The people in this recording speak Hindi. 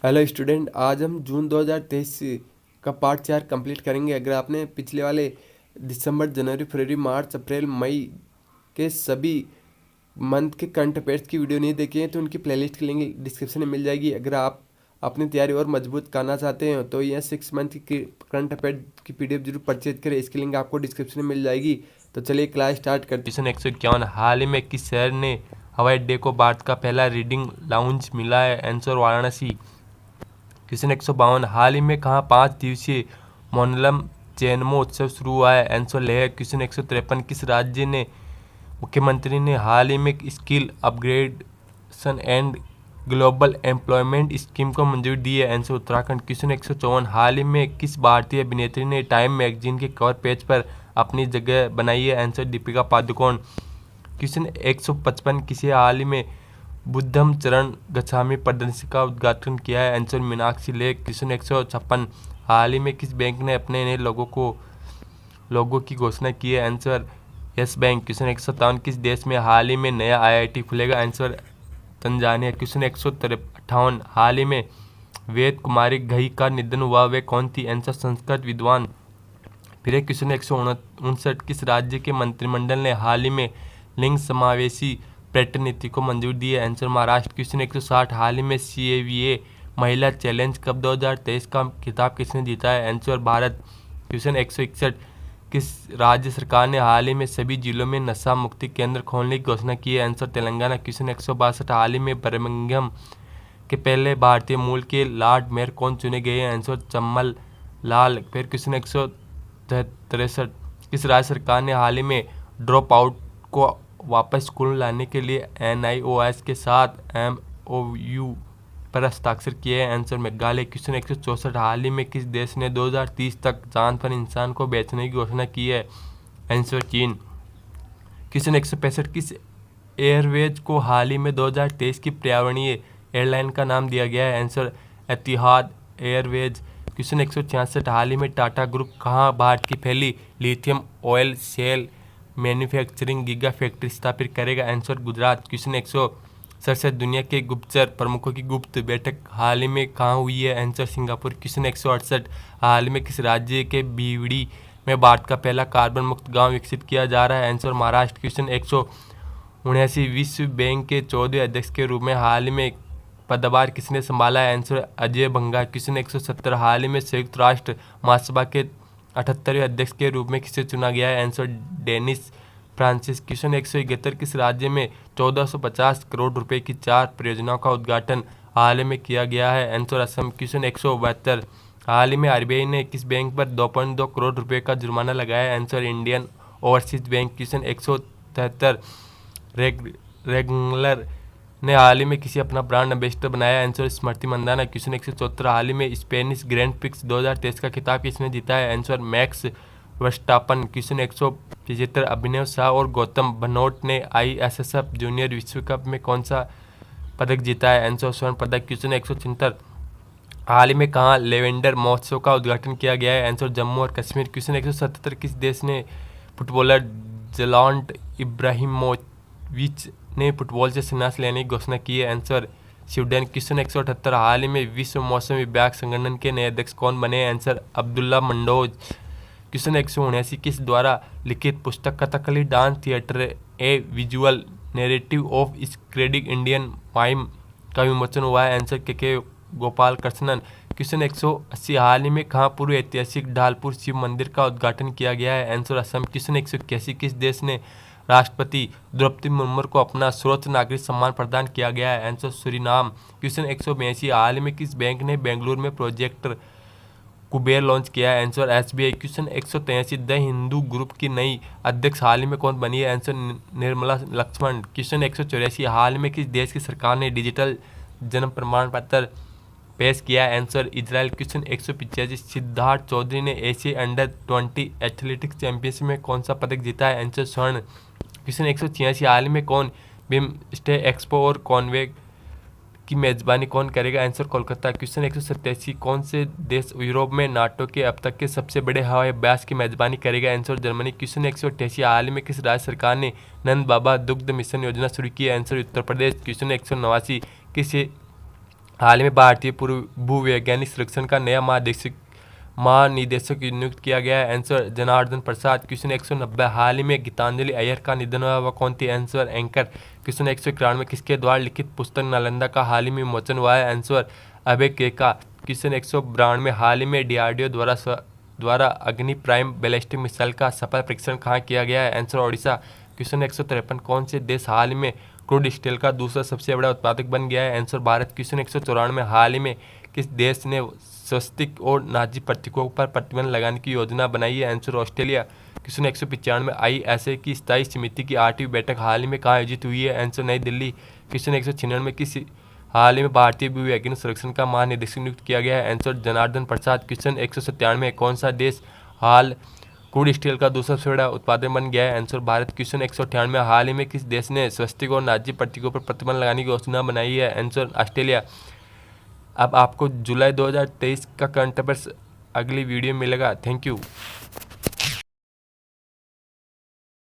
हेलो स्टूडेंट, आज हम जून 2023 का पार्ट 4 कंप्लीट करेंगे। अगर आपने पिछले वाले दिसंबर, जनवरी, फरवरी, मार्च, अप्रैल, मई के सभी मंथ के करंट अफेयर्स की वीडियो नहीं देखी है तो उनकी प्लेलिस्ट की लिंक डिस्क्रिप्शन में मिल जाएगी। अगर आप अपनी तैयारी और मजबूत करना चाहते हैं तो यह 6 मंथ की करंट अफेयर की पीडीएफ जरूर परचेज करें। इसकी लिंक आपको डिस्क्रिप्शन में मिल जाएगी। तो चलिए क्लास स्टार्ट करते क्वेश्चन 151। हाल ही में किस शहर ने हवाई अड्डे को भारत का पहला रीडिंग लाउंज मिला है? आंसर वाराणसी। क्वेश्चन 152। हाल ही में कहाँ 5 दिवसीय मोनलम चैनमो उत्सव शुरू हुआ है? आंसर लेह। क्वेश्चन 153। किस राज्य ने मुख्यमंत्री ने हाल ही में skill upgradation and global employment scheme को मंजूरी दी है? आंसर उत्तराखंड। क्वेश्चन 154। हाल ही में किस भारतीय अभिनेत्री ने टाइम मैगजीन के कवर पेज पर अपनी जगह बनाई है? आंसर दीपिका पादुकोण। क्वेश्चन 155। किसी हाल ही में बुद्धम चरण गच्छामी प्रदर्शनी का उद्घाटन किया है? Answer Meenakshi lake. क्वेश्चन 156। हाल ही में किस बैंक ने अपने नए लोगों की घोषणा की है? Answer yes bank. क्वेश्चन 157। किस देश में हाल ही में नया आईआईटी खुलेगा? Answer Tanzania. क्वेश्चन 158। हाल ही में वेद कुमारी घई का निधन हुआ, वे कौन थी? आंसर संस्कृत विद्वान। फिर क्वेश्चन 159। किस राज्य के मंत्रिमंडल ने हाल ही में लिंग समावेशी पर्यटन नीति को मंजूरी दी है? आंसर महाराष्ट्र। क्वेश्चन 160। हाल ही में सीएवीए महिला चैलेंज कप 2023 का खिताब किसने जीता है? आंसर भारत। क्वेश्चन 161। किस राज्य सरकार ने हाल ही में सभी जिलों में नशा मुक्ति केंद्र खोलने की घोषणा की है? आंसर तेलंगाना। क्वेश्चन 162। हाल ही में बर्मिंघम के पहले भारतीय मूल के लॉर्ड मेयर कौन चुने गए हैं? आंसर चम्मल लाल। फिर क्वेश्चन 163। किस राज्य सरकार ने हाल ही में ड्रॉप आउट को वापस स्कूल लाने के लिए NIOS के साथ MOU पर हस्ताक्षर किए हैं? आंसर मेघालय। क्वेश्चन 164। हाल ही में किस देश ने 2030 तक चांद पर इंसान को बेचने की घोषणा की है? आंसर चीन। क्वेश्चन 165। किस एयरवेज को हाल ही में 2023 की पर्यावरणीय एयरलाइन का नाम दिया गया है? Answer Etihad Airways. क्वेश्चन 166। हाल ही में टाटा ग्रुप कहाँ भारत की पहली lithium oil cell manufacturing giga factory स्थापित करेगा? आंसर गुजरात। क्वेश्चन 167। दुनिया के गुप्तचर प्रमुखों की गुप्त बैठक हाल ही में कहाँ हुई है? Answer Singapore. क्वेश्चन 168। हाल ही में किस राज्य के बीवड़ी में भारत का पहला कार्बन मुक्त गांव विकसित किया जा रहा है? आंसर महाराष्ट्र। क्वेश्चन 179। विश्व बैंक के 14वें अध्यक्ष के रूप में हाल ही में पदभार किसने संभाला है? आंसर अजय भंगा। क्वेश्चन 170। हाल ही में संयुक्त राष्ट्र महासभा के 78वें अध्यक्ष के रूप में किसे चुना गया है? Answer Dennis Francis. क्वेश्चन 171। किस राज्य में 1450 करोड़ रुपए की 4 परियोजनाओं का उद्घाटन हाल ही में किया गया है? आंसर असम। क्वेश्चन 172। हाल ही में RBI ने किस बैंक पर 2.2 करोड़ रुपए का जुर्माना लगाया है? Answer Indian overseas bank. Question 173। Regular ने हाल ही में किसी अपना ब्रांड एम्बेसडर बनाया? आंसर स्मृति मंदाना। क्वेश्चन 174। हाल ही में स्पेनिश ग्रैंड प्रिक्स 2023 का खिताब किसने जीता है? Answer max Verstappen. क्वेश्चन 175। अभिनव शाह और गौतम भनोट ने ISSF जूनियर विश्व कप में कौन सा पदक जीता है? आंसर स्वर्ण पदक। क्वेश्चन 176। हाल ही में कहाँ लेवेंडर महोत्सव का उद्घाटन किया गया है? आंसर जम्मू और कश्मीर। क्वेश्चन 177। किस देश ने फुटबॉलर जलांट इब्राहिमोविच ने फुटबॉल से संन्यास लेने की घोषणा की है? Answer Sweden. क्वेश्चन 178। हाल ही में विश्व मौसम विज्ञान संगठन के नए अध्यक्ष कौन बने? आंसर अब्दुल्ला मंडोज। क्वेश्चन 179। किस द्वारा लिखित पुस्तक Kathakali dance theatre a visual narrative of sacred Indian mime का विमोचन हुआ है? Answer K Gopal Krishnan. Question 180। हाल ही में कहाँ पूर्व ऐतिहासिक ढालपुर शिव मंदिर का उद्घाटन किया गया है? आंसर असम। क्वेश्चन 181। किस देश ने राष्ट्रपति द्रौपदी मुर्मू को अपना सर्वोच्च नागरिक सम्मान प्रदान किया गया है? Answer Suriname. क्वेश्चन 182। हाल ही में किस बैंक ने बेंगलुरु में प्रोजेक्ट कुबेर लॉन्च किया है? Answer SBI। Question 183। The Hindu group की नई अध्यक्ष हाल ही में कौन बनी है? आंसर निर्मला लक्ष्मण। क्वेश्चन 184। हाल ही में किस देश की सरकार ने डिजिटल जन्म प्रमाण पत्र पेश किया है? Answer Israel. Question 185। Siddharth Chaudhary ने एशिया अंडर-20 एथलेटिक्स चैंपियनशिप में कौन सा पदक जीता है? आंसर स्वर्ण। क्वेश्चन 186। हाल ही में कौन बिमस्टेक एक्सपो और कॉन्वेव की मेजबानी कौन करेगा? आंसर कोलकाता। क्वेश्चन 187। कौन से देश यूरोप में नाटो के अब तक के सबसे बड़े हवाई अभ्यास की मेजबानी करेगा? Answer Germany. क्वेश्चन 188। हाल ही में किस राज्य सरकार ने नंद बाबा दुग्ध मिशन योजना शुरू की है? आंसर उत्तर प्रदेश। क्वेश्चन 189। किस हाल ही में भारतीय भूवैज्ञानिक सर्वेक्षण का नया महानिदेशक नियुक्त किया गया है। आंसर जनार्दन प्रसाद। क्वेश्चन 190 हाल ही में गीतांजलि अय्यर का निधन हुआ, वह कौन थी? Answer anchor. क्वेश्चन 191 किसके द्वारा लिखित पुस्तक नालंदा का हाल ही में विमोचन हुआ है? आंसर अभय केका। क्वेश्चन 192 हाल ही में डीआरडीओ द्वारा अग्नि प्राइम बैलिस्टिक मिसाइल का सफल परीक्षण कहाँ किया गया है? आंसर ओडिशा। क्वेश्चन 153 कौन से देश हाल ही में क्रूड स्टील का दूसरा सबसे बड़ा उत्पादक बन गया है? आंसर भारत। क्वेश्चन 194 हाल ही में किस देश ने स्वस्तिक और नाजी प्रतीकों पर प्रतिबंध लगाने की योजना बनाई है? Answer Australia. क्वेश्चन 195 ISA की स्थायी समिति की 8वीं बैठक हाल ही में कहाँ आयोजित हुई है? आंसर नई दिल्ली। क्वेश्चन 196 किस हाल ही में भारतीय भूवैज्ञानिक सर्वेक्षण का महानिदेशक नियुक्त किया गया है? आंसर जनार्दन प्रसाद। क्वेश्चन 197 कौन सा देश हाल क्रूड स्टील का दूसरा सबसे बड़ा उत्पादन बन गया है? आंसर भारत। क्वेश्चन 198 हाल ही में किस देश ने स्वस्तिक और नाजी प्रतीकों पर प्रतिबंध लगाने की योजना बनाई है? Answer Australia. अब आपको जुलाई 2023 का करंट अफेयर्स अगली वीडियो में मिलेगा। Thank you.